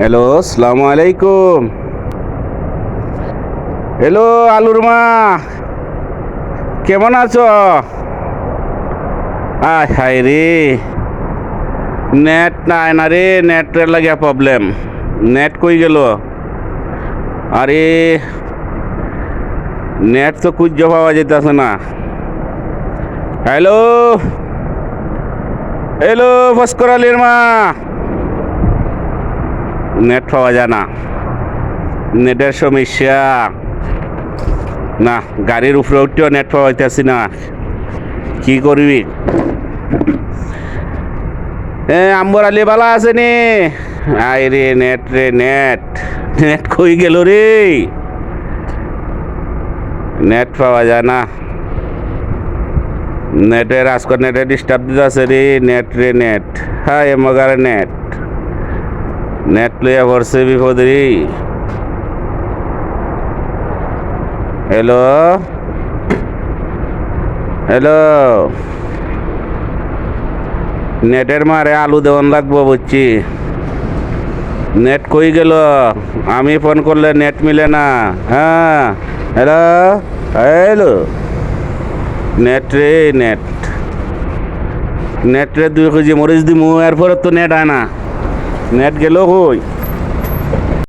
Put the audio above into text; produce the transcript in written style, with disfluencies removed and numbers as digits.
Hello, আসসালামু আলাইকুম। Hello আলুর মা, কেমন আছো? আয় হায় রে, নেট নাই না রে, নেটের লাগিয়া প্রবলেম। নেট কই গেল? আরে নেট তো খুঁজে পাওয়া যেতেছে না। হ্যালো হ্যালো, ভাস্কর আলীর মা, নেট পাওয়া যায় না, নেটের সমস্যা। না, গাড়ির উপরে উঠতেও নেট পাওয়াইতেছি না, কি করবি? আম্বর আলী বালা আছে নি? আয় রে নেট, রে নেট, নেট কই গেল রে? নেট পাওয়া যায় না, নেটের আজকাল নেটে ডিস্টার্ব দিতে আছে রে। নেট রে নেট, হাই মগার নেট, নেট লইয়া ভরছে বিপদ রে। হ্যালো হ্যালো, নেটের মারে আলু দেওয়ান লাগবো বুঝছি। নেট কই গেল? আমি ফোন করলে নেট মিলে না। হ্যাঁ হ্যালো হ্যালো, নেট রে নেট, নেট রে 2 কেজি মরিচ দিমু, এরপরে তো নেট আয় না। নেট গেল কই?